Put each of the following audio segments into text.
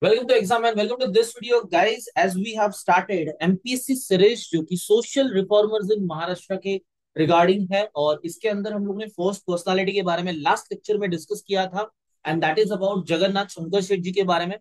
Welcome to exam and welcome to this video guys. As we have started MPSC series जो कि social reformers इन महाराष्ट्र के regarding है, और इसके अंदर हम लोग ने फर्स्ट पर्सनालिटी के बारे में लास्ट लेक्चर में डिस्कस किया था, and that is about Jagannath Shankar Sheth जी के बारे में।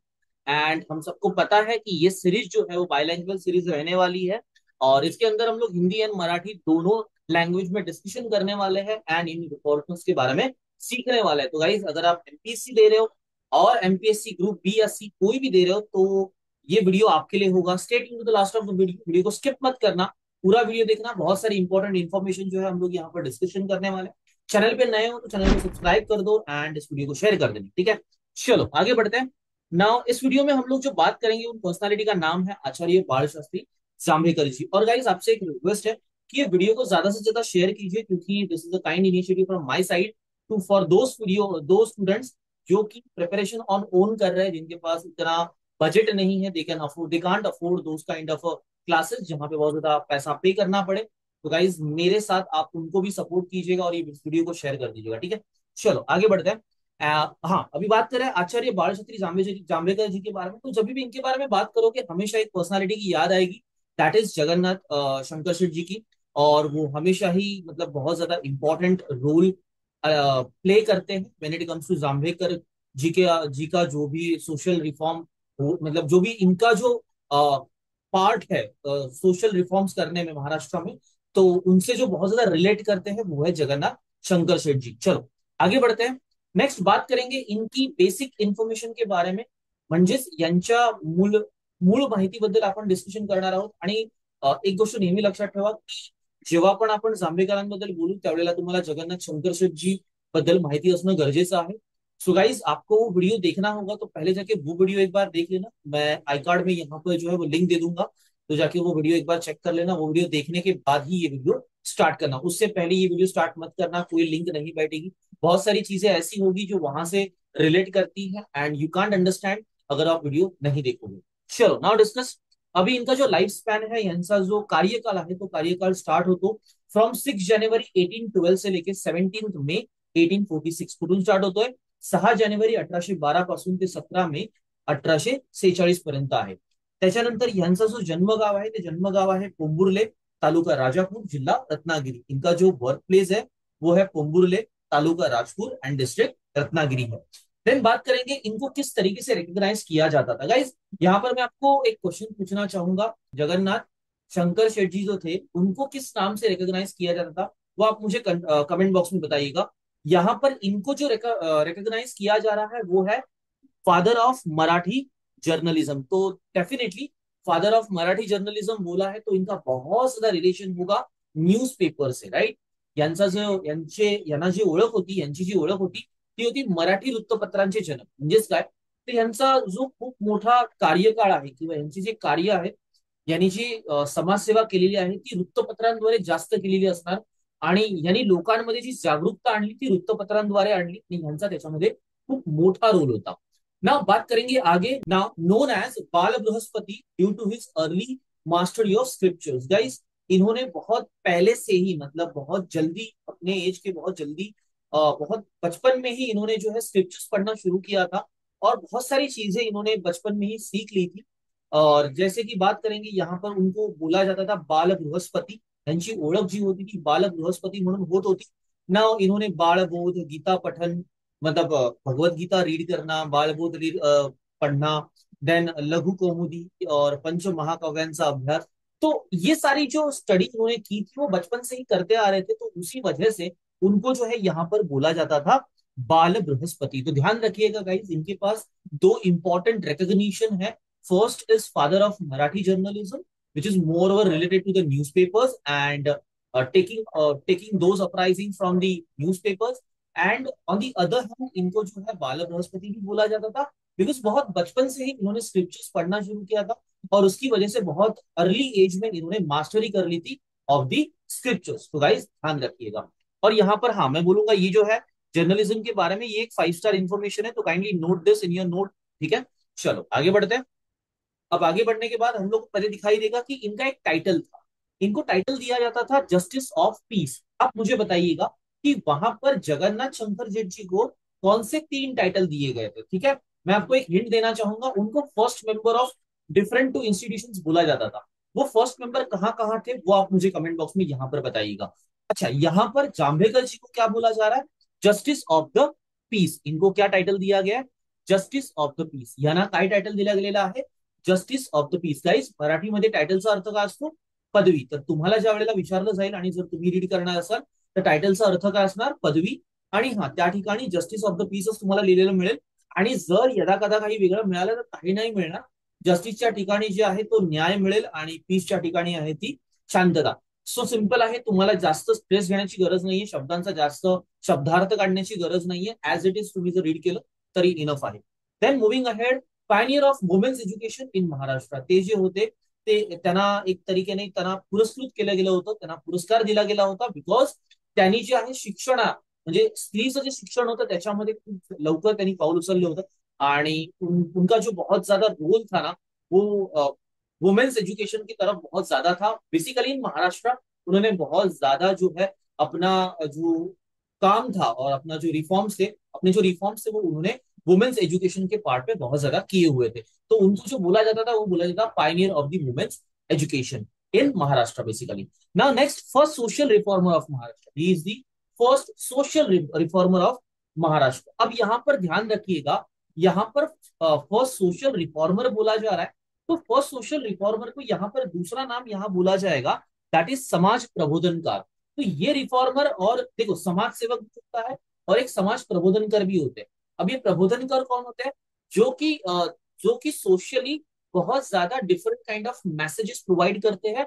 एंड हम सबको पता है कि ये सीरीज जो है वो बाइलैंग्वेज सीरीज रहने वाली है, और इसके अंदर हम लोग हिंदी एंड मराठी दोनों लैंग्वेज में डिस्कशन करने वाले हैं एंड इन रिफॉर्मर्स के बारे में सीखने वाले हैं। तो गाइस, अगर आप एमपीएससी दे रहे हो और एमपीएससी ग्रुप बी या सी कोई भी दे रहे हो तो ये वीडियो आपके लिए होगा। Stay tuned to the last of the video, video को स्किप मत करना, पूरा वीडियो देखना। बहुत सारी इंपॉर्टेंट इन्फॉर्मेशन जो है हम लोग यहाँ पर डिस्कशन करने वाले हैं। चैनल पे नए हो तो चैनल को सब्सक्राइब कर दो एंड इस वीडियो को शेयर कर देना, ठीक है। चलो आगे बढ़ते हैं। नाउ इस वीडियो में हम लोग जो बात करेंगे उन पर्सनालिटी का नाम है आचार्य बाल शास्त्री जांभेकर जी। और गाइस, आपसे एक रिक्वेस्ट है कि ये वीडियो को ज्यादा से ज्यादा शेयर कीजिए, क्योंकि this is a kind initiative from my side to for those video those students जो कि प्रिपरेशन ऑन ओन कर रहे हैं, जिनके पास इतना बजट नहीं है, they can afford, they can't afford those kind of classes जहां पे बहुत ज्यादा पैसा पे करना पड़े। तो गाइज, मेरे साथ आप उनको भी सपोर्ट कीजिएगा और ये वीडियो को शेयर कर दीजिएगा, ठीक है। चलो आगे बढ़ते हैं। हाँ, अभी बात करें आचार्य बाल शास्त्री जांभेकर जी के बारे में, तो जब भी इनके बारे में बात करोगे हमेशा एक पर्सनालिटी की याद आएगी, दैट इज जगन्नाथ शंकर शेठ जी की। और वो हमेशा ही मतलब बहुत ज्यादा इंपॉर्टेंट रोल प्ले करते हैं व्हेन इट कम्स टू जाम्भेकर जी का जो भी सोशल रिफॉर्म हो, मतलब जो भी इनका जो पार्ट है सोशल रिफॉर्म्स करने में महाराष्ट्र में, तो उनसे जो बहुत ज्यादा रिलेट करते हैं वो है जगन्नाथ शंकर शेठ जी। चलो आगे बढ़ते हैं। नेक्स्ट बात करेंगे इनकी बेसिक इन्फॉर्मेशन के बारे में, म्हणजेच यांच्या मूळ मूळ माहितीबद्दल आपण डिस्कशन करणार आहोत। आणि एक गोष्ट नेहमी लक्षात ठेवा, जेव्हा पण आपण जांभेकरांबद्दल बोलू त्यावेळेला तुम्हाला जगन्नाथ शंकर शेठ जी बद्दल माहिती असणं गरजेचं आहे। सो गाइज, आपको वो वीडियो देखना होगा तो पहले जाके वो वीडियो एक बार देख लेना। मैं आई कार्ड में यहाँ पर जो है वो लिंक दे दूंगा, तो जाके वो वीडियो एक बार चेक कर लेना। वो वीडियो देखने के बाद ही ये वीडियो स्टार्ट करना, उससे पहले ये वीडियो स्टार्ट मत करना, कोई लिंक नहीं बैठेगी। बहुत सारी चीजें ऐसी होगी जो वहां से रिलेट करती है एंड यू कांट अंडरस्टैंड अगर आप वीडियो नहीं देखोगे। चलो नाउ डिस्कस। अभी इनका जो लाइफ स्पॅन है, यांचा जो कार्यकाल आहे तो कार्यकाल स्टार्ट होतो फ्रॉम 6 जानेवारी 1812 से लेके 17 मे 1846 कुठून स्टार्ट होतोय? 6 जानेवारी 1812 पासून ते 17 मे 1846 पर्यंत आहे। त्याच्यानंतर यांचा जो जन्मगाव आहे ते जन्मगाव आहे पोंबुर्ले, तालुका राजापूर, जिल्हा रत्नागिरी। इनका जो बर्थ प्लेस है वो है पोंबुर्ले, तालुका राजपुर एंड डिस्ट्रिक्ट रत्नागिरी है। देन बात करेंगे इनको किस तरीके से रिकॉग्नाइज किया जाता था। गाइज, यहाँ पर मैं आपको एक क्वेश्चन पूछना चाहूंगा। जगन्नाथ शंकर शेठ जी जो थे उनको किस नाम से रिकॉग्नाइज किया जाता था, वो आप मुझे कमेंट बॉक्स में बताइएगा। यहाँ पर इनको जो रिकॉग्नाइज किया जा रहा है वो है फादर ऑफ मराठी जर्नलिज्म। तो definitely father of Marathi journalism बोला है तो इनका बहुत ज्यादा रिलेशन होगा न्यूजपेपर से, राइट। यांचा जो यांना जी ओळख होती, यांची जी ओळख होती ती होती मराठी वृत्तपत्रांचे जनक। म्हणजेच काय, तर यांचा जो खूप मोठा कार्यकाळ आहे किंवा यांची जे कार्य आहे, यांनी जी समाजसेवा केलेली आहे ती वृत्तपत्रांद्वारे जास्त केलेली असणार। आणि यांनी लोकांमध्ये जी जागरूकता आणली ती वृत्तपत्रांद्वारे आणली आणि यांचा त्याच्यामध्ये खूप मोठा रोल होता। नाउ बात करेंगे आगे। Now known as Bal Brihaspati due to his early mastery of scriptures. Guys, इन्होंने बहुत पहले से ही, मतलब बहुत जल्दी, अपने एज के बहुत जल्दी, बहुत बचपन में ही इन्होंने जो है स्क्रिप्चर्स पढ़ना शुरू किया था, और बहुत सारी चीजें इन्होंने बचपन में ही सीख ली थी। और जैसे कि बात करेंगे यहाँ पर उनको बोला जाता था बाल बृहस्पति, यांची ओळख जी होती थी बाल बृहस्पति म्हणून होत होती ना। इन्होंने बालबोध, गीता पठन, मतलब भगवत गीता रीड करना, बालबोध रीड पढ़ना, देन लघु कौमुदी और पंच महाकाव्यांचा अभ्यास। तो ये सारी जो स्टडी उन्होंने की थी वो बचपन से ही करते आ रहे थे, तो उसी वजह से उनको जो है यहाँ पर बोला जाता था बाल बृहस्पति। तो ध्यान रखिएगा गाइज, इनके पास दो इंपॉर्टेंट रिकॉग्निशन है। First is father of Marathi journalism, which is moreover related to the newspapers and taking those uprising from the newspapers। And on the other hand इनको जो है बाल बृहस्पति भी बोला जाता था, बिकॉज बहुत बचपन से ही इन्होंने स्क्रिप्चर्स पढ़ना शुरू किया था, और उसकी वजह से बहुत अर्ली एज में इन्होंने मास्टरी कर ली थी ऑफ दी स्क्रिप्चर्स। तो गाइस ध्यान रखिएगा। और यहाँ पर हाँ, मैं बोलूंगा ये जो है जर्नलिज्म के बारे में ये एक 5 स्टार इन्फॉर्मेशन है, तो kindly note this in your note, ठीक है। चलो आगे बढ़ते हैं। अब आगे बढ़ने के बाद हम लोग को पहले दिखाई देगा कि इनका एक टाइटल था। इनको टाइटल दिया जाता था जस्टिस ऑफ पीस। अब मुझे बताइएगा कि वहां पर जगन्नाथ शंकर जेठ जी को कौन से 3 टाइटल दिए गए थे, ठीक है। मैं आपको एक हिंट देना चाहूंगा, उनको first member of different to institutions बोला जाता था। वो फर्स्ट मेंबर कहाँ कहाँ थे वो आप मुझे कमेंट बॉक्स में यहाँ पर बताइएगा। अच्छा, यहाँ पर जांभेकर जी को क्या बोला जा रहा है? Justice of the peace. इनको क्या टाइटल दिया गया है? Justice of the peace. यांना काय टायटल दिला गेलेला आहे? Justice of the peace. Guys, मराठीमध्ये टायटलचा अर्थ काय असतो? पदवी. तर तुम्हाला ज्या वेळेला विचारलं जाईल आणि जर तुम्ही रीड करणार असाल तर टायटलचा अर्थ काय असणार? पदवी. आणि हा त्या ठिकाणी जस्टिस ऑफ द पीसच तुम्हाला लिहिलेलं मिळेल. आणि जर यदा कदा काही वेगळं मिळालं तर काही नाही मिळणार. जस्टिसच्या ठिकाणी जे आहे तो न्याय मिळेल आणि पीसच्या ठिकाणी आहे ती शांतता. सो सिंपल आहे, तुम्हाला जास्त स्ट्रेस घेण्याची गरज नाहीये, शब्दांचा जास्त शब्दार्थ काढण्याची गरज नाहीये. ऍज इट इज तुम्ही जर रीड केलं तरी इनफ आहे. Then moving ahead, pioneer of women's education in Maharashtra. ते जे होते ते त्यांना एक तरीकेने त्यांना पुरस्कृत केलं गेलं होतं, त्यांना पुरस्कार दिला गेला होता, बिकॉज त्यांनी जे आहे शिक्षण म्हणजे स्त्रीचं जे शिक्षण होतं त्याच्यामध्ये खूप लवकर त्यांनी पाऊल उचललं होतं. आणि उनका जो बहुत ज्यादा रोल था ना, वो वुमेन्स एजुकेशन की तरफ बहुत ज्यादा था। बेसिकली इन महाराष्ट्र उन्होंने बहुत ज्यादा जो है अपना जो काम था और अपना जो रिफॉर्म्स थे, अपने जो रिफॉर्म्स थे वो उन्होंने वुमेन्स एजुकेशन के पार्ट पे बहुत ज्यादा किए हुए थे। तो उनको जो बोला जाता था वो बोला जाता pioneer of the women's education in Maharashtra basically. Now next, first social reformer of Maharashtra, he is the first social reformer of Maharashtra. अब यहाँ पर ध्यान रखिएगा, यहाँ पर फर्स्ट सोशल रिफॉर्मर बोला जा रहा है, तो फर्स्ट सोशल रिफॉर्मर को यहाँ पर दूसरा नाम यहाँ बोला जाएगा, दैट इज समाज प्रबोधनकार। तो ये रिफॉर्मर, और देखो समाज सेवक भी होता है और एक समाज प्रबोधनकर भी होते हैं। अब ये प्रबोधनकर कौन होते हैं? जो कि सोशली बहुत ज्यादा different kind of messages provide करते हैं,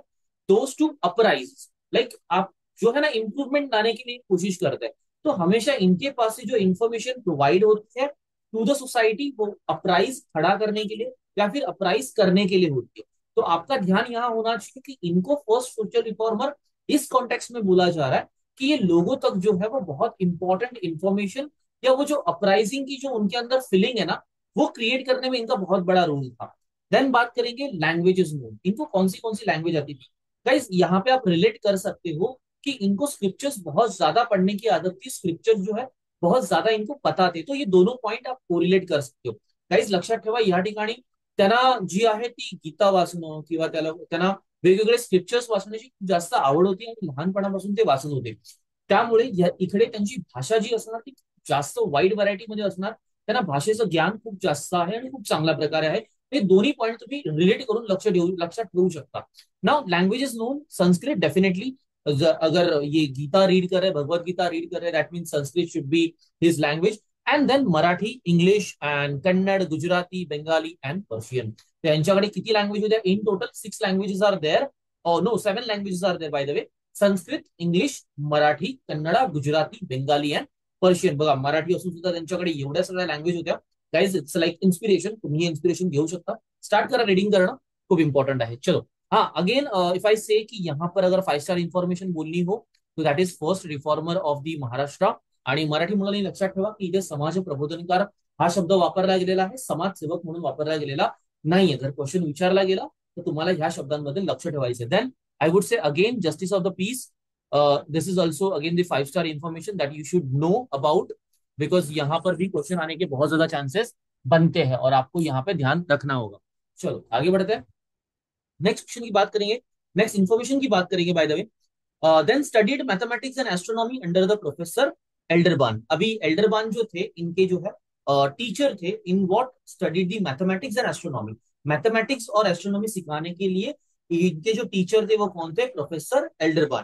दोज टू अपराइज, लाइक आप जो है ना इम्प्रूवमेंट लाने के लिए कोशिश करते हैं। तो हमेशा इनके पास से जो इन्फॉर्मेशन प्रोवाइड होती है टू द सोसाइटी, वो अपराइज खड़ा करने के लिए या फिर अपराइज करने के लिए होती है। तो आपका ध्यान यहाँ होना चाहिए कि इनको फर्स्ट सोशल रिफॉर्मर इस कॉन्टेक्स्ट में बोला जा रहा है कि ये लोगों तक जो है वो बहुत इंपॉर्टेंट इंफॉर्मेशन या वो जो अपराइजिंग की जो उनके अंदर फीलिंग है ना, वो क्रिएट करने में इनका बहुत बड़ा रोल था। देन बात करेंगे लैंग्वेजेस में, इनको कौन सी लैंग्वेज आती थी? गाइस, यहाँ पे आप रिलेट कर सकते हो कि इनको स्क्रिप्चर्स बहुत ज्यादा पढ़ने की आदत थी, स्क्रिप्चर्स जो है बहुत ज्यादा इनको पता थे। तो ये दोनों पॉइंट आप कोरिलेट कर सकते हो। गाइस लक्षात ठेवा, या ठिकाणी त्यांना जी आहे ती गीता वाचणं किंवा त्यांना वेगवेगळे स्क्रिप्चर्स वाचण्याची खूप जास्त आवड होती आणि लहानपणापासून ते वाचत होते। त्यामुळे इकडे त्यांची भाषा जी असणार ती जास्त वाईड व्हरायटीमध्ये असणार, त्यांना भाषेचं ज्ञान खूप जास्त आहे आणि खूप चांगल्या प्रकारे आहे। हे दोन्ही पॉइंट तुम्ही रिलेट करून लक्षात ठेवू शकता। Now languages known, Sanskrit definitely, अगर ये गीता रीड करे, भगवत गीता रीड करे, that mean Sanskrit should be his language. And then Marathi, English and Kannada, Gujarati, Bengali and Persian. त्यांच्याकडे किती लँग्वेज होत्या? In total 6 languages are there, no 7 languages are there by the way. Sanskrit, English, Marathi, Kannada, Gujarati, Bengali and Persian. बघा, मराठी असून सुद्धा त्यांच्याकडे एवढ्या सगळ्या लँग्वेज होत्या। गाइज इट्स लाइक इन्स्पिरेशन, तुम्ही इन्स्पिरेशन घेऊ शकता, स्टार्ट करा रीडिंग करणं, खूप इंपॉर्टंट आहे। चलो, हाँ अगेन इफ आई से कि यहाँ पर अगर 5 स्टार इन्फॉर्मेशन बोलनी हो तो that is first reformer of the Maharashtra. आणि मराठी मुलांनी लक्षात ठेवा की इथे समाज प्रबोधनकार हा शब्द वापरला गेलेला आहे, समाजसेवक म्हणून वापरला गेलेला नाहीये। जर क्वेश्चन विचारला गेला तर तुम्हाला ह्या शब्दांमध्ये लक्ष ठेवायचं। Then I would say again justice of the peace, this is also again the 5 star information that you should know about, because यहाँ पर भी क्वेश्चन आने के बहुत ज्यादा चांसेस बनते हैं और आपको यहाँ पे ध्यान रखना होगा। चलो आगे बढ़ते हैं, नेक्स्ट क्वेश्चन की बात करेंगे, नेक्स्ट इन्फॉर्मेशन की बात करेंगे by the way. Then studied mathematics and astronomy under the professor Elderban. अभी एल्डरबान जो थे इनके जो है टीचर थे, in what studied the mathematics and astronomy. Mathematics और एस्ट्रोनॉमी सिखाने के लिए इनके जो टीचर थे वो कौन थे? प्रोफेसर एल्डरबान।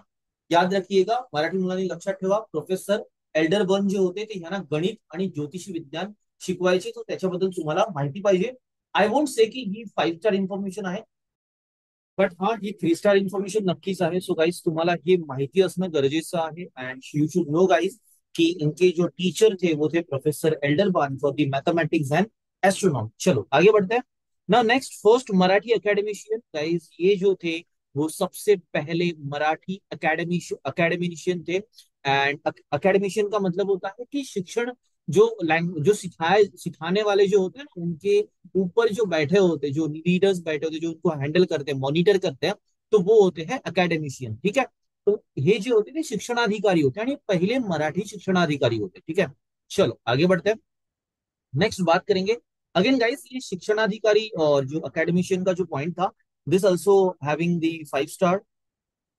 याद रखिएगा, मराठी मुलांनी लक्षात ठेवा, प्रोफेसर एल्डरबर्न जे होते ते ह्यांना गणित आणि ज्योतिषी विज्ञान शिकवायचे, तो त्याच्याबद्दल तुम्हाला माहिती पाहिजे। आय वोंट से की ही 5 स्टार इन्फॉर्मेशन आहे, बट हाँ ही 3 स्टार इन्फॉर्मेशन नक्कीच आहे। सो गाइस तुम्हाला हे माहिती असणं गरजेचं आहे, and you should know guys कि इनके जो टीचर थे वो थे professor Elderban for the mathematics and astronomy. चलो आगे बढ़ते हैं ना। Next, first Marathi academician. Guys ये जो थे वो सबसे पहले मराठी अकेडमिशियन थे। एंड अकेडमिशियन का मतलब होता है कि शिक्षण जो सिखाने वाले जो होते हैं ना, उनके ऊपर जो बैठे होते, जो लीडर्स बैठे होते, जो उनको हैंडल करते हैं, मॉनिटर करते हैं, तो वो होते हैं अकेडमिशियन। ठीक है, तो हे जे होते ते शिक्षणाधिकारी होते आणि पहिले मराठी शिक्षणाधिकारी होते। ठीक है, चलो आगे बढ़ते हैं, नेक्स्ट बात करेंगे अगेन गाइस, ये शिक्षणाधिकारी और जो अकेडमिशियन का जो पॉइंट था, this also having the 5 star.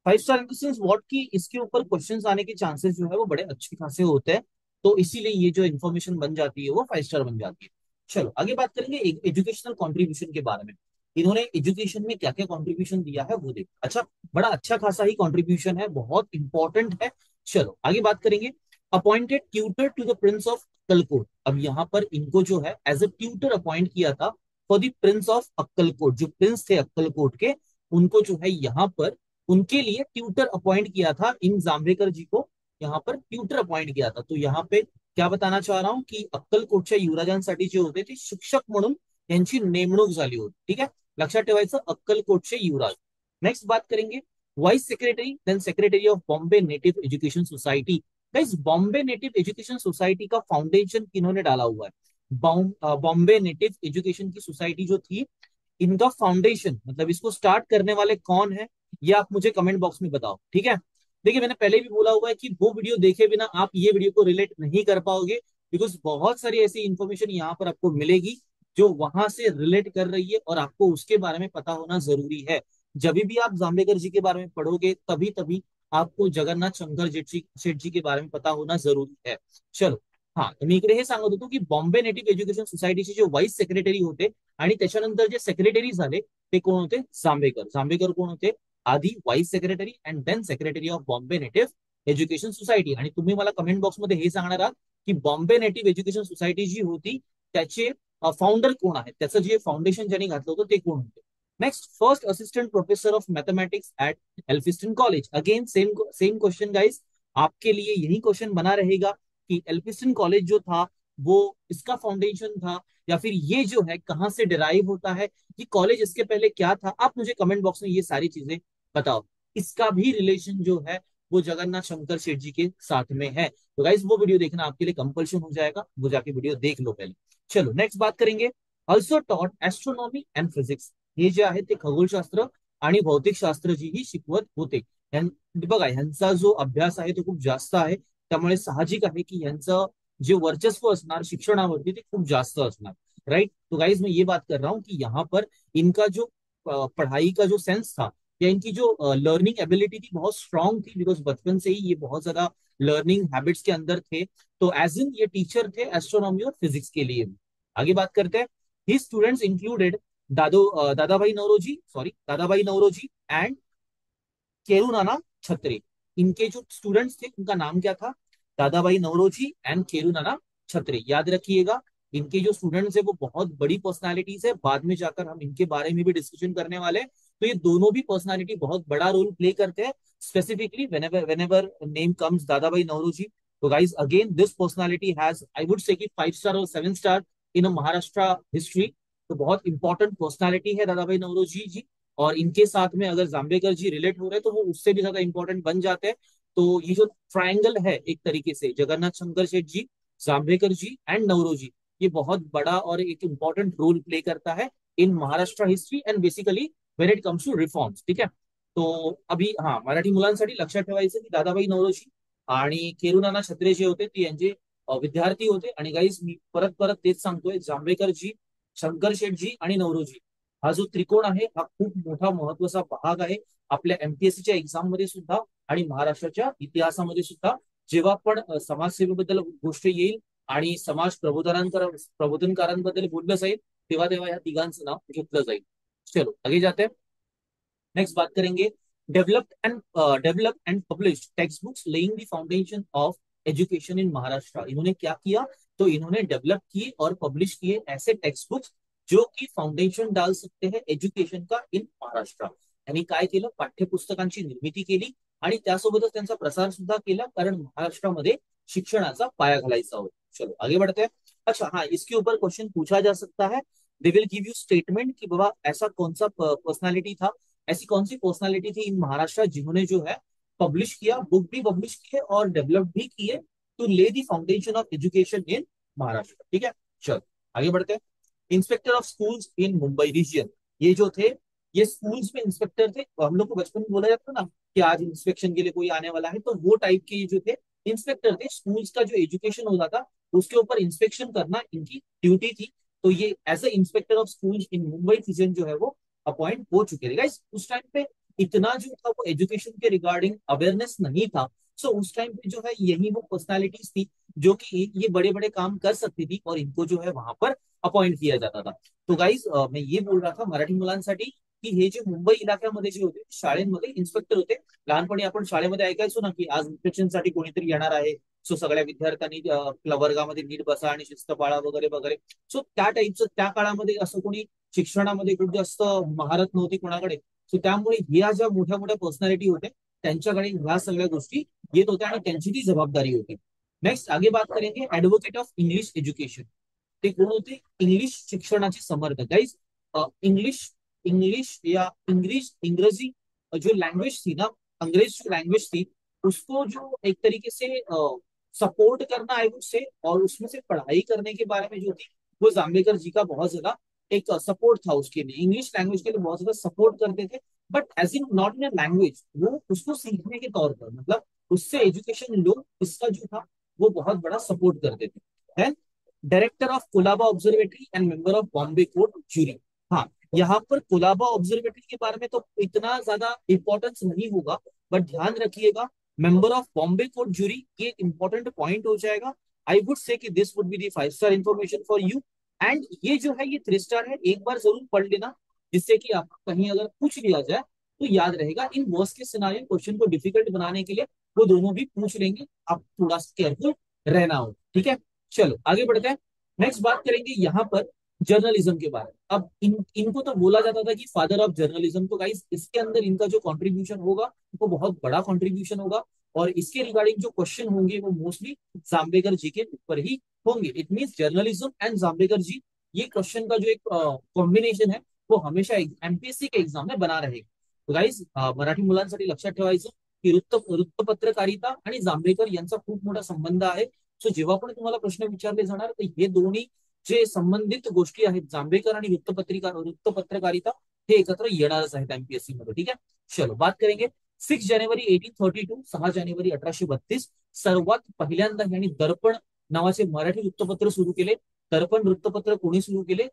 5 star in the sense what की इसके ऊपर क्वेश्चंस आने के चांसेस जो है वो बड़े अच्छे खासे होते हैं। तो इसीलिए ये जो इन्फॉर्मेशन बन जाती है वो 5 स्टार बन जाती है। चलो आगे बात करेंगे एजुकेशनल कंट्रीब्यूशन के बारे में। इन्होंने एजुकेशन में क्या क्या कंट्रीब्यूशन दिया है वो देख। अच्छा, बड़ा अच्छा खासा ही कंट्रीब्यूशन है, बहुत इंपॉर्टेंट है। चलो आगे बात करेंगे। Appointed tutor to the prince of Akkalkot. अब यहाँ पर इनको जो है एज ए ट्यूटर अपॉइंट किया था for the prince of Akkalkot. जो प्रिंस थे अक्कलकोट के, उनको जो है यहाँ पर उनके लिए ट्यूटर अपॉइंट किया था। इन जांभेकर जी को यहाँ पर ट्यूटर अपॉइंट किया था। तो यहाँ पे क्या बताना चाह रहा हूँ की अक्कलकोटच्या युवराजांसाठी जे होते ते शिक्षक म्हणून यांची नेमणूक झाली होती। ठीक है, लक्षात ठेवायचं, अक्कलकोटचे युवराज। नेक्स्ट बात करेंगे vice secretary then secretary of Bombay native education society. Guys, Bombay native education society का फाउंडेशन किन्होंने डाला हुआ है? बॉम्बे नेटिव एजुकेशन की सोसाइटी जो थी, इनका फाउंडेशन मतलब इसको स्टार्ट करने वाले कौन है, ये आप मुझे कमेंट बॉक्स में बताओ। ठीक है, देखिए मैंने पहले भी बोला हुआ है कि वो वीडियो देखे बिना आप ये वीडियो को रिलेट नहीं कर पाओगे, बिकॉज बहुत सारी ऐसी इंफॉर्मेशन यहाँ पर आपको मिलेगी जो वहां से रिलेट कर रही है और आपको उसके बारे में पता होना जरूरी है। जब भी आप जांभेकर जी के बारे में पढ़ोगे तभी तभी आपको जगन्नाथ शंकर शेठ जी के बारे में पता होना जरूरी है। चलो, हा, तर मी इकडे हे सांगत होतो की बॉम्बे नेटिव्ह एज्युकेशन सोसायटीचे जे व्हाईस सेक्रेटरी होते आणि त्याच्यानंतर जे सेक्रेटरी झाले ते कोण होते? जांभेकर। जांभेकर कोण होते? आधी vice secretary and then secretary of Bombay native education society. आणि तुम्ही मला कमेंट बॉक्समध्ये हे सांगणार आहात की बॉम्बे नेटिव्ह एज्युकेशन सोसायटी जी होती त्याचे फाउंडर कोण आहेत, त्याचं जे फाउंडेशन ज्यांनी घातलं होतं ते कोण होते? Next, first assistant professor of mathematics eight Elphinstone college. Again same same question guys, आपके लिए यही क्वेश्चन बना रहेगा कि एल्फिस्टन कॉलेज जो था वो इसका फाउंडेशन था या फिर ये जो है कहाँ से डिराइव होता है, ये कॉलेज इसके पहले क्या था? आप मुझे कमेंट बॉक्स में ये सारी चीजें बताओ। इसका भी रिलेशन जो है वो जगन्नाथ शंकर शेठ जी के साथ में है। तो गाइस वो वीडियो देखना आपके लिए कंपल्शन हो जाएगा, वो जाके वीडियो देख लो पहले। चलो नेक्स्ट बात करेंगे। Also taught astronomy and physics. हे जे आहे ते खगोलशास्त्र आणि भौतिकशास्त्र जी ही शिकवत होते। बघा ह्यांचा जो अभ्यास आहे तो खूप जास्त आहे, त्यामुळे साहजिक आहे की यांचं जे वर्चस्व असणार शिक्षणावरती ते खूप जास्त असणार। राइट, तो गाइज मैं ये बात कर रहा हूँ कि यहाँ पर इनका जो पढ़ाई का जो सेंस था या इनकी जो लर्निंग एबिलिटी थी बहुत स्ट्रांग थी, बिकॉज बचपन से ही ये बहुत ज्यादा लर्निंग हैबिट्स के अंदर थे। तो एज इन ये टीचर थे एस्ट्रोनॉमी और फिजिक्स के लिए। आगे बात करते हैं। He students included Dadabhai Naoroji and Kerunana Chhatre. इनके जो स्टूडेंट्स थे उनका नाम क्या था? दादाभाई नौरोजी एंड केरुनाना छत्री। याद रखिएगा, इनके जो स्टूडेंट्स है वो बहुत बड़ी पर्सनालिटीज है, बाद में जाकर हम इनके बारे में भी डिस्कशन करने वाले हैं। तो ये दोनों भी पर्सनालिटी बहुत बड़ा रोल प्ले करते हैं, specifically whenever name comes Dadabhai Naoroji. तो guys again this personality has I would say कि 5 स्टार और 7 स्टार इन महाराष्ट्र हिस्ट्री। तो बहुत इंपॉर्टेंट पर्सनालिटी है दादाभाई नौरोजी जी। और इनके साथ में अगर जांभेकर जी रिलेट हो रहे हैं तो वो उससे भी ज्यादा इंपॉर्टेंट बन जाते हैं। तो ये जो ट्रायंगल है एक तरीके से जगन्नाथ शंकर शेठ जी, जांभेकर जी एंड नवरोजी, ये बहुत बड़ा और एक इंपॉर्टेंट रोल प्ले करता है in Maharashtra history and basically when it comes to reforms. ठीक है, तो अभी हा मराठी मुलांसाठी लक्षात ठेवायचं की दादाभाई नवरोजी आणि केरुनाना छत्रे जे होते ते यांचे विद्यार्थी होते। आणि गाईज मी परत परत तेच सांगतोय, जांभेकर जी, शंकर शेठ जी आणि नवरोजी हा जो त्रिकोण आहे हा खूप मोठा महत्वाचा भाग आहे आपल्या एमपीएससीच्या एक्झाम मध्ये सुद्धा आणि महाराष्ट्राच्या इतिहासामध्ये सुद्धा। जेव्हा पण समाजसेवेबद्दल गोष्ट येईल आणि समाज प्रबोधनकारांबद्दल बोललं जाईल तेव्हा तेव्हा या तिघांचं नाव घेतलं जाईल। चलो आगे जाते हैं। नेक्स्ट बात करेंगे। Develop and publish text books laying the foundation of education in Maharashtra. इन्होंने क्या किया? तो इन्होंने डेवलप किए और पब्लिश किए ऐसे टेक्स्ट बुक्स जो की फाउंडेशन डाल सकते हैं एज्युकेशन का इन महाराष्ट्र। यांनी काय केलं? पाठ्यपुस्तकांची निर्मिती केली आणि त्यासोबतच त्यांचा प्रसार सुद्धा केला, कारण महाराष्ट्रामध्ये शिक्षणाचा पाया घालायचा होता। चलो आगे बढ़ते हैं। अच्छा हाँ, इसके ऊपर क्वेश्चन पूछा जा सकता है। They will give you statement कि बाबा ऐसा कौन सा पर्सनालिटी था, ऐसी कौन सी पर्सनालिटी थी इन महाराष्ट्र जिन्होंने जो है पब्लिश किया, बुक भी पब्लिश किए और डेवलप भी किए to lay the foundation of education in Maharashtra. ठीक है, चलो आगे बढ़ते हैं। Inspector of schools in Mumbai region, ये जो थे ये स्कूल्स में इंस्पेक्टर थे। तो हम लोग को बचपन में बोला जाता ना कि आज इंस्पेक्शन के लिए कोई आने वाला है, तो वो टाइप के ये जो थे इंस्पेक्टर थे। स्कूल्स का जो एजुकेशन होता था उसके ऊपर इंस्पेक्शन करना इनकी ड्यूटी थी। तो ये as a inspector of school in Mumbai season जो है वो अपॉइंट हो चुके थे गाइस। उस टाइम पे इतना जो था वो एजुकेशन के रिगार्डिंग अवेयरनेस नहीं था। सो उस टाइम पे जो है यही वो पर्सनालिटीज थी जो कि ये बड़े बड़े काम कर सकती थी और इनको जो है वहां पर अपॉइंट किया जाता था। तो गाईज मैं ये बोल रहा था मराठी मुलांसाठी की हे जे मुंबई इलाक्यामध्ये जे होते शाळेमध्ये इन्स्पेक्टर होते। लहानपणी आपण शाळेमध्ये ऐकायचो ना की आज इन्स्पेक्शनसाठी कोणीतरी येणार आहे। सो सगळ्या विद्यार्थ्यांनी वर्गामध्ये नीट बसा आणि शिस्त पाळा वगैरे वगैरे। सो त्या टाईपचं त्या काळामध्ये असं कोणी शिक्षणामध्ये खूप जास्त महारत नव्हती कोणाकडे। सो त्यामुळे ह्या ज्या मोठ्या मोठ्या पर्सनॅलिटी होत्या त्यांच्याकडे ह्या सगळ्या गोष्टी येत होत्या आणि त्यांची ती जबाबदारी होती। नेक्स्ट आगे बात करेंगे एडवोकेट ऑफ इंग्लिश एज्युकेशन। ते कोण होते? इंग्लिश शिक्षणाचे समर्थक गाइस। इंग्लिश इंग्लिश या इंग्रजी जो लैंग्वेज थी ना, अंग्रेज जो लैंग्वेज थी उसको जो एक तरीके से सपोर्ट करना आई वुड से, और उसमें से पढ़ाई करने के बारे में जो थी वो जाम्बेकर जी का बहुत ज्यादा एक सपोर्ट था उसके लिए। इंग्लिश लैंग्वेज के लिए बहुत ज्यादा सपोर्ट करते थे, but as in not in language, वो उसको सीखने के तौर पर, मतलब उससे एजुकेशन लो इसका जो था वो बहुत बड़ा सपोर्ट करते थे। Then director of Colaba observatory and member of Bombay court jury. हाँ, यहाँ पर कोलाबा ऑब्जर्वेटरी के बारे में तो इतना ज्यादा इंपॉर्टेंस नहीं होगा, बट ध्यान रखिएगा member of Bombay court jury ये इंपॉर्टेंट पॉइंट हो जाएगा। आई वुड से कि this would be the 5 star information for you. And ये जो है ये 3 स्टार है, एक बार जरूर पढ़ लेना जिससे कि आपको कहीं अगर पूछ लिया जाए तो याद रहेगा। इन वर्स्ट के सिनारियो क्वेश्चन को डिफिकल्ट बनाने के लिए वो दोनों भी पूछ लेंगे, आप थोड़ा केयरफुल रहना हो, ठीक है। चलो आगे बढ़ते हैं। नेक्स्ट बात करेंगे यहाँ पर जर्नलिज्म के बारे में। अब इनको तो बोला जाता था कि फादर ऑफ जर्नलिज्म। तो गाइस इसके अंदर इनका जो कंट्रीब्यूशन होगा वो बहुत बड़ा कंट्रीब्यूशन होगा, और इसके रिगार्डिंग जो क्वेश्चन होंगे वो मोस्टली जाम्बेकर जी के ऊपर ही होंगे। इट मीन्स जर्नलिज्म एंड जाम्बेकर जी, ये क्वेश्चन का जो एक कॉम्बिनेशन है वो हमेशा एमपीएससी के एग्जाम में बना रहेगा। तो गाइस मराठी मुलांसाठी लक्षात ठेवायचं की वृत्तपत्रकारिता आणि जांभेकर यांचा खूप मोठा संबंध आहे। सो जेव्हा पण तुम्हाला प्रश्न विचारले जाणार तर हे दोन्ही जे संबंधित गोष्टी आहेत जांभेकर आणि वृत्तपत्रकारिता हे एकत्र येणारच आहेत एमपीएससी मध्ये, ठीक आहे। चलो बात करेंगे 6 जानेवारी 1832, 6 जानेवारी 1832 सर्वात पहिल्यांदा यांनी दर्पण नावाचे मराठी वृत्तपत्र सुरू केले। दर्पण वृत्तपत्र कोणी सुरू केले?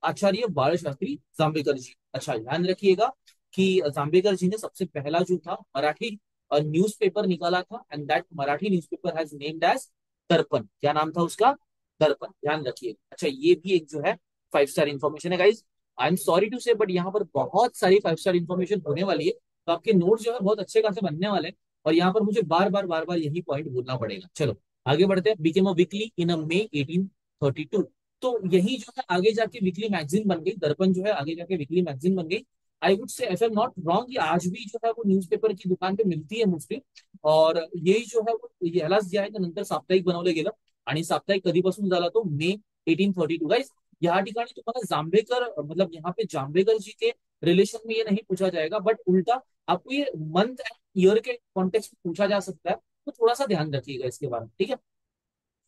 आचार्य बाळशास्त्री जांभेकर जी। अच्छा ध्यान रखिएगा कि जांभेकर जी ने सबसे पहला जो था मराठी न्यूज़पेपर निकाला था, and that Marathi newspaper has named as Darpan. क्या नाम था उसका? दर्पण, ध्यान रखिए। अच्छा ये भी एक जो है 5 स्टार इन्फॉर्मेशन है guys. I am sorry to say but यहाँ पर बहुत सारी 5 स्टार इन्फॉर्मेशन होने वाली है, तो आपके नोट जो है बहुत अच्छे खासे बनने वाले हैं, और यहाँ पर मुझे बार बार यही पॉइंट बोलना पड़ेगा। चलो आगे बढ़ते हैं। बिकेम अ वीकली इन अ मे 1832। तो यही जो है आगे जाके वीकली मैगजीन बन गई। दर्पण जो है आगे जाके वीकली मैगजीन बन गई। आई वुड से if I am not wrong ये आज भी जो है वो न्यूज़पेपर की दुकान पे मिळती आहे मोस्टली, और यही जो है वो ह्यालाच जे आहे ते नंतर साप्ताहिक बनवलं गेलं। आणि साप्ताहिक कधीपासून झाला तो? मे 1832 गाइस। यहाँ ठिकाणी तुम्हाला जांभेकर मतलब यहाँ पे जांभेकर जी के रिलेशन में ये नहीं पूछा जाएगा, बट उल्टा आपको ये मंथ एंड ईयर के कॉन्टेक्स्ट में पूछा जा सकता है, तो थोड़ा सा ध्यान रखिएगा इसके बारे में, ठीक है।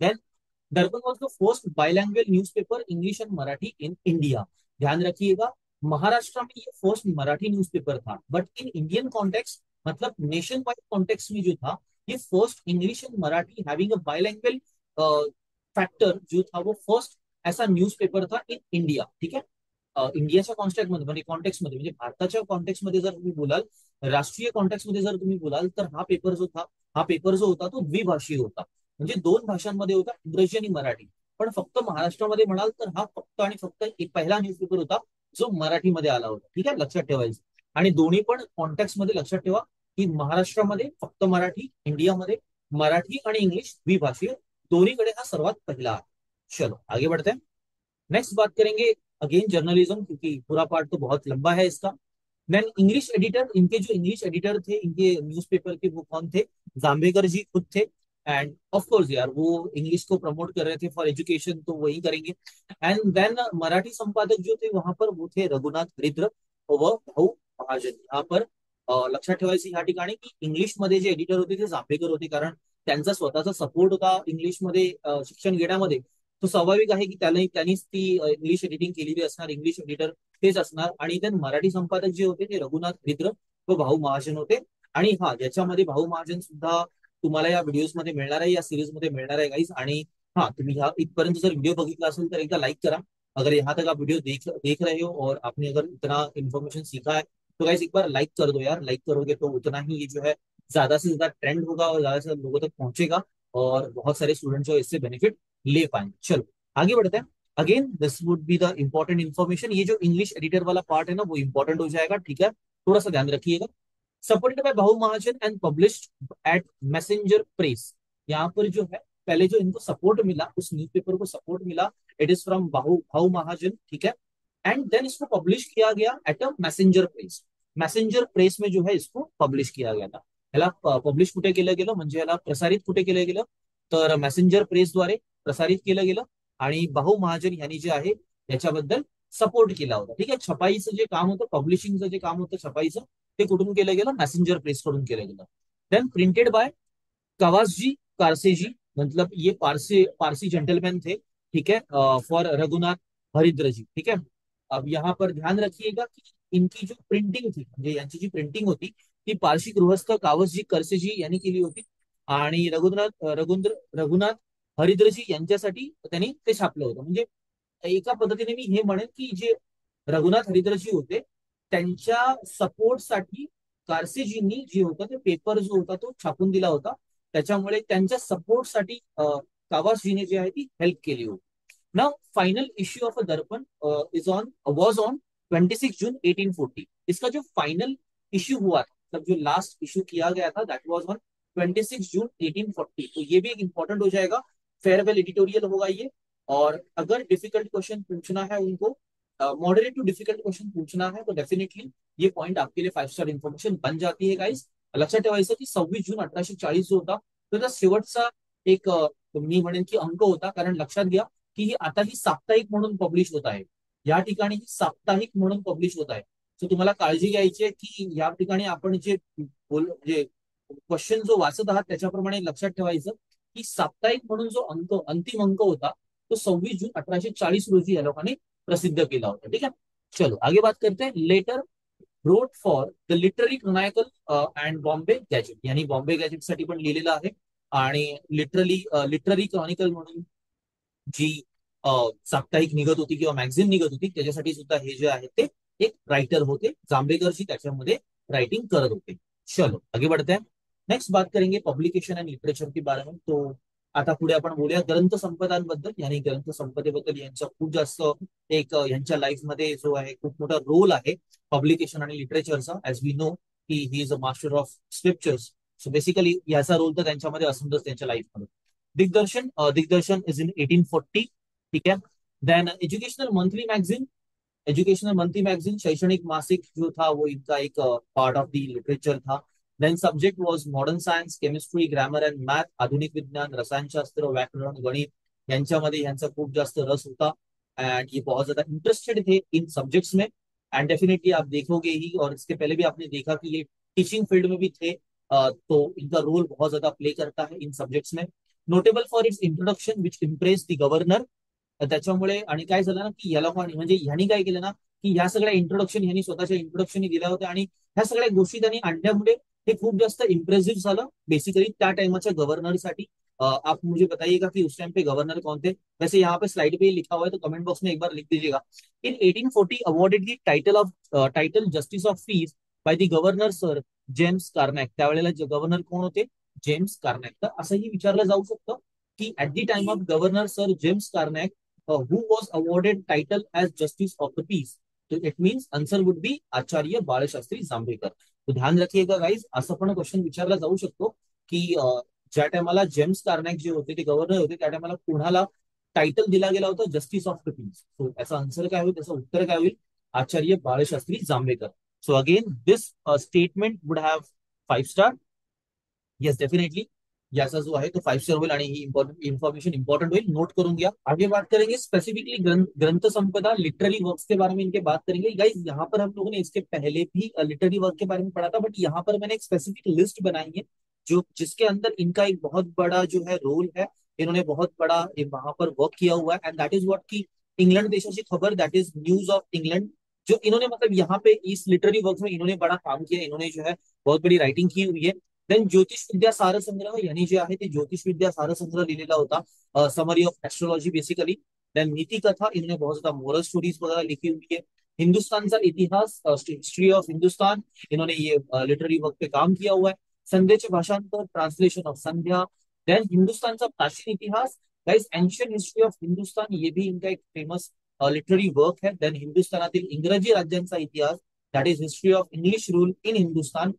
Then Darpan was the first bilingual newspaper English and Marathi in India. ध्यान रखिएगा महाराष्ट्र में ये फर्स्ट मराठी न्यूज़पेपर था, बट इन इंडियन कॉन्टेक्स्ट मतलब नेशन वाइड कॉन्टेक्स्ट में जो था ये first English and Marathi having a bilingual factor जो था वो फर्स्ट ऐसा न्यूजपेपर था इन इंडिया, ठीक है। इंडियाच्या कॉन्टेक्स्ट मध्ये म्हणजे म्हणजे भारताच्या कॉन्टेक्स्ट मध्ये जर तुम्ही बोलाल, राष्ट्रीय कॉन्टेक्स्ट मध्ये जर तुम्ही बोलाल तर हा पेपर जो होता तो द्विभाषीय होता, म्हणजे 2 भाषांमध्ये होता, इंग्रजी आणि मराठी। पण फक्त महाराष्ट्रामध्ये म्हणाल तर हा फक्त आणि फक्त एक पहिला न्यूजपेपर होता जो मराठीमध्ये आला होता, ठीक आहे, लक्षात ठेवायचं। आणि दोन्ही पण कॉन्टेक्स्ट मध्ये लक्षात ठेवा की महाराष्ट्रामध्ये फक्त मराठी, इंडियामध्ये मराठी आणि इंग्लिश द्विभाषीय दोन्हीकडे हा सर्वात पहिला है। चलो आगे बढ़ते हैं। नेक्स्ट बात करेंगे अगेन जर्नलिज्म, क्योंकि पूरा पार्ट तो बहुत लंबा है इसका। देन इंग्लिश एडिटर, इनके जो इंग्लिश एडिटर थे इनके न्यूज़पेपर के वो कौन थे? जांभेकर जी खुद थे। एंड ऑफ कोर्स यार वो इंग्लिश को प्रमोट कर रहे थे फॉर एजुकेशन, तो वही करेंगे। एंड देन मराठी संपादक जो थे वहां पर वो थे रघुनाथ हरिद्र व भाऊ महाजन। यहाँ पर लक्षात ठेवायचं ह्या ठिकाणी की इंग्लिशमध्ये जे एडिटर होते ते जांभेकर होते, कारण त्यांचा स्वतःचा सपोर्ट होता इंग्लिशमध्ये शिक्षण घेण्यामध्ये। तो स्वाभाविक आहे की त्यांनीच ती इंग्लिश एडिटिंग केलेली असणार, इंग्लिश एडिटर तेच असणार। आणि then मराठी संपादक जे होते ते रघुनाथ हरिद्र व भाऊ महाजन होते। आणि हा याच्यामध्ये भाऊ महाजन सुद्धा तुम्हाला या व्हिडिओज मध्ये मिळणार आहे, या सिरीज मध्ये मिळणार आहे गाईज। आणि हा तुम्ही ह्या इथपर्यंत जर व्हिडिओ बघितला असेल तर एकदा लाईक करा, अगर यहाँ तक आप वीडियो देख रहे हो और आपने अगर इतना इन्फॉर्मेशन सीखा है तो गाइस एक बार लाइक कर दो यार। लाइक करोगे तो उतना ही ये जो है ज्यादा से ज्यादा ट्रेंड होगा और ज्यादा से ज्यादा लोगों तक पहुंचेगा और बहुत सारे स्टूडेंट्स जो इससे बेनिफिट ले पाएंगे। चलो आगे बढ़ते हैं। Again this would be the important information. ये जो इंग्लिश एडिटर वाला पार्ट है ना वो इंपॉर्टेंट हो जाएगा, ठीक है, थोड़ा सा ध्यान रखिएगा। Supported by Bhau Mahajan and published at messenger press. यहाँ पर जो है पहले जो इनको सपोर्ट मिला, उस न्यूज़पेपर को सपोर्ट मिला, इट इज फ्रॉम बाहु महाजन, ठीक है। एंड देन इसको पब्लिश किया गया at a messenger press. Messenger press में जो है इसको पब्लिश किया गया था। ह्याला पब्लिश कुठे केलं गेलं म्हणजे ह्याला प्रसारित कुठे केलं गेलं तर मेसेंजर प्रेसद्वारे प्रसारित केलं गेलं आणि बाहु महाजन यांनी जे आहे याच्याबद्दल सपोर्ट केला होता, ठीक आहे। छपाईचं जे काम होतं, पब्लिशिंगचं जे काम होतं छपाईचं, ते कुठून केलं गेलं, मैसेंजर प्रेस कडून केलं गेलं। देन प्रिंटेड बाय कवासजी कारसेजी, मतलब ये पारसी पारसी जेंटलमैन थे, ठीक है, फॉर रघुनाथ हरिद्र जी, ठीक है। अब यहाँ पर ध्यान रखिएगा कि इनकी जो प्रिंटिंग थी म्हणजे यांची जी प्रिंटिंग होती ती पारशी गृहस्थ कावसजी करसेजी यांनी केली होती आणि रघुनाथ हरिद्रजी यांच्यासाठी त्यांनी ते छापलं होतं। म्हणजे एका पद्धतीने मी हे म्हणेन की जे रघुनाथ हरिद्रजी होते त्यांच्या सपोर्टसाठी कारसेजींनी जे होतं ते पेपर जो होता तो छापून दिला होता, त्याच्यामुळे त्यांच्या सपोर्टसाठी कावासजीने जे आहे ती हेल्प केली होती। Now final issue of a दर्पण इज ऑन वॉज ऑन 26 जून 1840। इसका जो फाइनल इश्यू हुआ था, मतलब जो लास्ट इश्यू किया गया था, दैट वाज ऑन 26 जून 1840। तो ये भी एक इंपॉर्टेंट हो जाएगा, फेयरवेल एडिटोरियल होगा ये। और अगर डिफिकल्ट क्वेश्चन पूछना है उनको, मॉडरेट टू डिफिकल्ट क्वेश्चन पूछना है तो डेफिनेटली ये पॉइंट आपके लिए 5 स्टार इन्फॉर्मेशन बन जाती है गाइस। लक्षात ठेवायचं की 26 जून 1840 जो होता तो त्या शेवटचा एक मी म्हणेन की अंक होता, कारण लक्षात घ्या की ही आता ही साप्ताहिक म्हणून पब्लिश होत आहे। या ठिकाणी ही साप्ताहिक म्हणून पब्लिश होत आहे। सो तुम्हाला काळजी घ्यायची आहे की या ठिकाणी आपण जे म्हणजे क्वेश्चन जो वाचत आहात त्याच्याप्रमाणे लक्षात ठेवायचं की साप्ताहिक म्हणून जो अंक अंतिम अंक होता तो 26 जून 1840 रोजी या लोकांनी प्रसिद्ध केला होता, ठीक है। चलो आगे बात करते हैं। Letter wrote for the literary chronicle and Bombay gazette, यानी बॉम्बे गॅजेट साठी पण लिहिलेलं आहे आणि लिटररी क्रॉनिकल म्हणून जी साप्ताहिक निघत होती किंवा मॅगझिन निघत होती त्याच्यासाठी सुद्धा हे जे आहे ते एक रायटर होते, जांभेकरजी त्याच्यामध्ये राइटिंग करत होते। चलो आगे बढ़ते हैं। नेक्स्ट बात करेंगे पब्लिकेशन एंड लिटरेचर के बारे में। तो आता पुढे आपण बोलूया ग्रंथ संपदांबद्दल, यानी ग्रंथ संपदेबद्दल यांचा खूप जास्त एक यांच्या लाईफमध्ये जो आहे खूप मोठा रोल आहे पब्लिकेशन आणि लिटरेचरचा। ऍज वी नो की he is a master of scriptures, so basically याचा रोल तर त्यांच्यामध्ये असूनच त्यांच्या लाईफमध्ये। दिग्दर्शन दिग्दर्शन इज इन 1840, ठीक है। Then educational monthly magazine, educational monthly magazine शैक्षणिक मासिक जो था वो इनका एक पार्ट ऑफ द लिटरेचर था। Then subject was modern science, chemistry, grammar and math, आधुनिक विज्ञान, रसायनशास्त्र, व्याकरण, गणित यांच्यामध्ये यांचा खूप जास्त रस होता एंड ये बहुत ज्यादा इंटरेस्टेड थे इन सब्जेक्ट्स में। एंड डेफिनेटली आप देखोगे ही, और इसके पहले भी आपने देखा कि ये टीचिंग फील्ड में भी थे, तो इनका रोल बहुत ज्यादा प्ले करता है इन सब्जेक्ट्स में। Notable for its introduction which impress the governor. त्याच्यामुळे आणि काय झालं ना की याला म्हणजे ह्यांनी काय केलं ना की ह्या सगळ्या इंट्रोडक्शन ह्यांनी स्वतःच्या इंट्रोडक्शन दिल्या होत्या आणि ह्या सगळ्या गोष्टी त्यांनी आणल्यामुळे हे खूप जास्त इम्प्रेसिव्ह झालं बेसिकली त्या टाइमच्या गव्हर्नरसाठी। आप मुझे बताइएगा कि उस टाइम पे गवर्नर कौन थे। वैसे यहाँ पे स्लाइड पे लिखा हुआ है तो कमेंट बॉक्स में एक बार लिख दीजिएगा। In 1840 awarded the title justice of peace by the governor sir James Carnac. त्यावेळेला गव्हर्नर कोण होते, जेम्स कार्नॅक। तर असंही विचारलं जाऊ शकतं की at the time of governor sir James Carnac who was awarded title as Justice of the Peace, तो it means answer would be Acharya Balshastri Jambhekar. तो ध्यान रखिएगा गाइज, असं पण क्वेश्चन विचारला जाऊ शकतो की ज्या टायमाला जेम्स कार्नॅक जे होते ते गव्हर्नर होते त्या टायमाला कुणाला टायटल दिला गेला होता justice of the peace. So याचा आन्सर काय होईल, त्याचं उत्तर काय होईल, Acharya Balshastri Jambhekar. So again this statement would have 5 star, yes definitely याचा जो आहे तो 5 स्टार होईल आणि ही इन्फॉर्मेशन इंपॉर्टेंट होईल, नोट करून गया। आगे बात करेंगे स्पेसिफिकली ग्रंथ संपदा लिटरेरी वर्क्स के बारे में इनके बात करेंगे। गाइस यहाँ पर हम लोगों ने इसके पहले भी लिटरेरी वर्क के बारे में पढ़ा था, बट यहाँ पर मैंने एक स्पेसिफिक लिस्ट बनाई है जो जिसके अंदर इनका एक बहुत बड़ा जो है रोल है। इन्होंने बहुत बड़ा वहां पर वर्क किया हुआ है एंड दैट इज व्हाट की इंग्लैंड देशाची खबर, that is news of England. जो इन्होंने मतलब यहाँ पे इस लिटरेरी वर्क में इन्होंने बड़ा काम किया, इन्होंने जो है बहुत बड़ी राइटिंग की हुई है। देन ज्योतिष विद्या सारसंग्रह यांनी जे आहे ते ज्योतिष विद्या सारसंग्रह लिहिलेला होता, summary of astrology basically. Then Niti Katha, इन्होंने बहुत ज्यादा मोरल स्टोरीज वगैरह लिखी हुई है। हिंदुस्तान का इतिहास, हिस्ट्री ऑफ हिंदुस्तान, इन्होंने ये लिटरेरी वर्क पे काम किया हुआ है। संध्यचे भाषांतर, translation of Sandhya. Then Hindustan का प्राचीन इतिहास, guys ancient history of Hindustan, ये भी इनका एक फेमस लिटरेरी वर्क है। देन हिंदुस्थानातील इंग्रजी राज्यांचा इतिहास, that is history of English rule in Hindustan.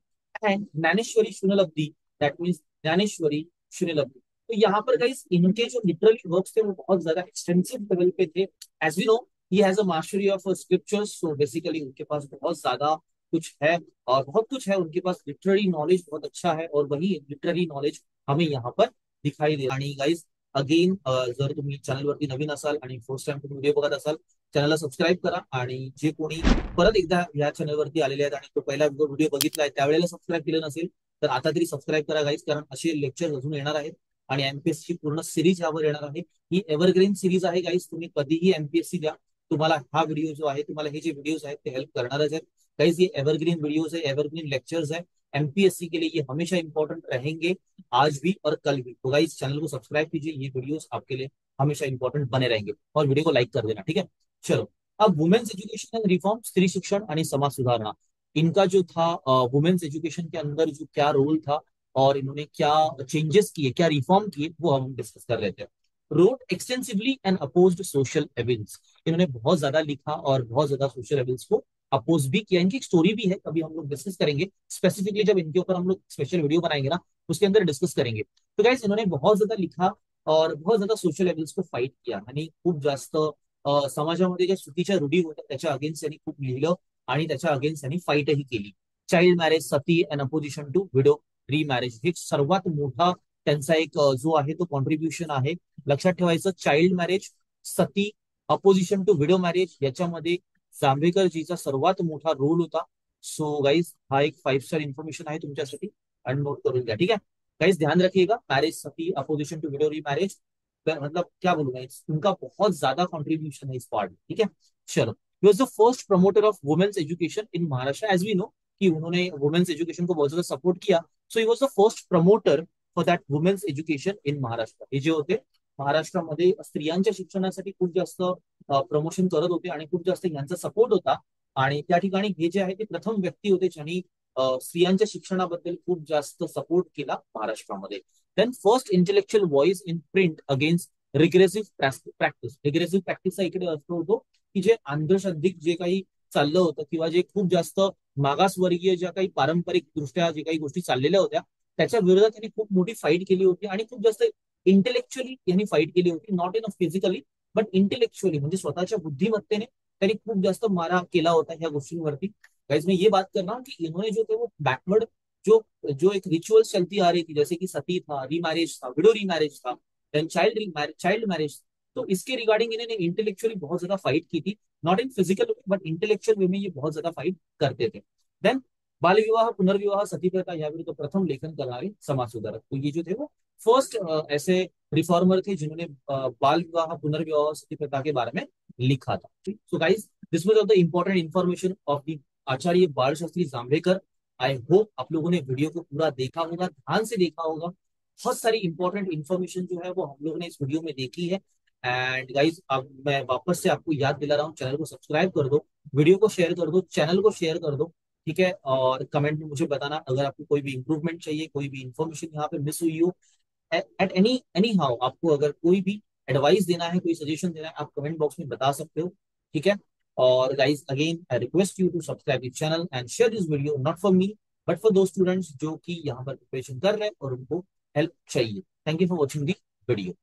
And Dnyaneshwari शुनलब्धी, दैट मीन्स ज्ञानेश्वरी शुनलब्धी। तो यहाँ पर गाइस इनके जो लिटरेरी वर्क्स थे वो बहुत ज्यादा एक्सटेंसिव लेवल पे थे। As we know he has a mastery of scriptures, so basically उनके पास बहुत ज्यादा कुछ है, और बहुत कुछ है उनके पास। लिटरेरी नॉलेज बहुत अच्छा है, और वही लिटरेरी नॉलेज हमें यहाँ पर दिखाई दे। आणि गाईज अगेन, जर तुम्ही चॅनलवरती नवीन असाल आणि फर्स्ट टाइम तुम्ही व्हिडिओ बघत असाल, चॅनलला सबस्क्राईब करा। आणि जे कोणी परत एकदा या चॅनलवरती आलेले आहेत आणि तो पहिला व्हिडिओ बघितलाय त्यावेळेला सबस्क्राईब केलं नसेल तर आता तरी सबस्क्राईब करा गाईज, कारण असे लेक्चर अजून येणार आहेत आणि एमपीएससी पूर्ण सिरीज यावर येणार आहे। ही एव्हरग्रीन सिरीज आहे गाईज, तुम्ही कधीही एमपीएससी द्या, तुम्हाला हा व्हिडिओ जो आहे, तुम्हाला हे जे व्हिडिओज आहेत ते हेल्प करणारच आहेत गाइज। ये एवरग्रीन वीडियोस है, एवरग्रीन लेक्चर्स है, एमपीएससी के लिए ये हमेशा इंपॉर्टेंट रहेंगे, आज भी और कल भी। तो गाइज चैनल को सब्सक्राइब कीजिए, ये वीडियोस आपके लिए हमेशा इंपॉर्टेंट बने रहेंगे, और वीडियो को लाइक कर देना, ठीक है। चलो, अब वुमेन्स एजुकेशन एंड रिफॉर्म, स्त्री शिक्षण आणि समाज सुधारणा, इनका जो था वुमेन्स एजुकेशन के अंदर जो क्या रोल था और इन्होंने क्या चेंजेस किए, क्या रिफॉर्म किए, वो हम डिस्कस कर रहे थे। Wrote extensively and opposed social evils, इन्होंने बहुत ज्यादा लिखा और बहुत ज्यादा सोशल एविल्स को अपोज भी किया। इनकी एक स्टोरी भी है, कभी हम लोग डिस्कस करेंगे स्पेसिफिकली, जब इनके ऊपर हम लोग स्पेशल वीडियो बनाएंगे ना उसके अंदर डिस्कस करेंगे। तो गाइस इन्होंने बहुत ज्यादा लिखा और बहुत ज्यादा सोशल एविल्स को फाईट किया, आणि खूप जास्त समाजामध्ये ज्या चुकीच्या रूढी होत्या त्याच्या अगेन्स्ट यांनी खूप लिहिलं आणि त्याच्या अगेन्स्ट यांनी फाईटही केली। Child marriage, sati and opposition to widow remarriage, हे सर्वात मोठा त्यांचा एक जो आहे तो कॉन्ट्रीब्युशन आहे। लक्षात ठेवायचं, child marriage, sati, opposition to widow marriage, याच्यामध्ये जांभेकरजीचा सर्वात मोठा रोल होता। सो गाइस हा एक 5 स्टार इन्फॉर्मेशन आहे तुमच्यासाठी, आणि नोट करून घ्या, ठीक है गाइस। ध्यान रखिएगा, marriage, sati, opposition to widow remarriage, मतलब क्या बोलूं गाइस, उनका बहुत ज्यादा कंट्रीब्यूशन है इस पार्ट में, ठीक है। चलो, he was the first promoter of women's education in Maharashtra, as we know कि उन्होंने वुमेन्स एजुकेशन को बहुत ज्यादा सपोर्ट किया। So he was the first promoter for that women's education in Maharashtra. हे जे होते महाराष्ट्रामध्ये स्त्रियांच्या शिक्षणासाठी खूप जास्त प्रमोशन करत होते आणि खूप जास्त यांचा सपोर्ट होता। आणि त्या ठिकाणी हे जे आहे ते प्रथम व्यक्ती होते ज्यांनी स्त्रियांच्या शिक्षणाबद्दल खूप जास्त सपोर्ट केला महाराष्ट्रामध्ये। Then first intellectual voice in print against regressive practice. Regressive प्रॅक्टिसचा इकडे अर्थ होतो की जे अंधश्रद्धिक जे काही चाललं होतं, किंवा जे खूप जास्त मागासवर्गीय ज्या काही पारंपरिक दृष्ट्या जे काही गोष्टी चाललेल्या होत्या त्याच्या विरोधात त्यांनी खूप मोठी फाईट केली होती, आणि खूप जास्त इंटेलेक्च्युअली यांनी फाईट केली होती, not in a physically but intellectually, म्हणजे स्वतःच्या बुद्धिमत्तेने त्यांनी खूप जास्त मारा केला होता ह्या गोष्टींवरती। गाइस मैं ये बात कर रहा हूँ कि इन्होंने जो थे वो बैकवर्ड जो जो एक रिचुअल्स चलती आ रही थी, जैसे कि सती था, रीमैरिज था, विडो रीमैरिज था, देन चाइल्ड मैरिज, तो इसके रिगार्डिंग इन्होंने इंटेलेक्चुअली बहुत ज्यादा फाइट की थी, not in physical but intellectual way में ये बहुत ज्यादा फाइट करते थे। देन बाल विवाह, पुनर्विवाह, सती प्रथा या विरुद्ध प्रथम लेखन करणारे समाज सुधारक। तो ये जो थे वो फर्स्ट ऐसे रिफॉर्मर थे जिन्होंने बाल विवाह, पुनर्विवाह, सती प्रथा के बारे में लिखा था। So guys this was of the important information of the Acharya Bal Shastri Jambhekar. I hope आप लोगों ने वीडियो को पूरा देखा होगा, ध्यान से देखा होगा। बहुत सारी इंपॉर्टेंट इन्फॉर्मेशन जो है वो हम लोगों ने इस वीडियो में देखी है। एंड गाइज अब मैं वापस से आपको याद दिला रहा हूँ, चैनल को सब्सक्राइब कर दो, वीडियो को शेयर कर दो, चैनल को शेयर कर दो, ठीक है। और कमेंट में मुझे बताना अगर आपको कोई भी इंप्रूवमेंट चाहिए, कोई भी इंफॉर्मेशन यहाँ पे मिस हुई हो, एट एनी हाउ आपको अगर कोई भी एडवाइस देना है, कोई सजेशन देना है, आप कमेंट बॉक्स में बता सकते हो, ठीक है। और guys again I request you to subscribe this channel and share this video, not for me but for those students जो कि यहाँ पर प्रिपरेशन कर रहे हैं और उनको हेल्प चाहिए। Thank you for watching the video.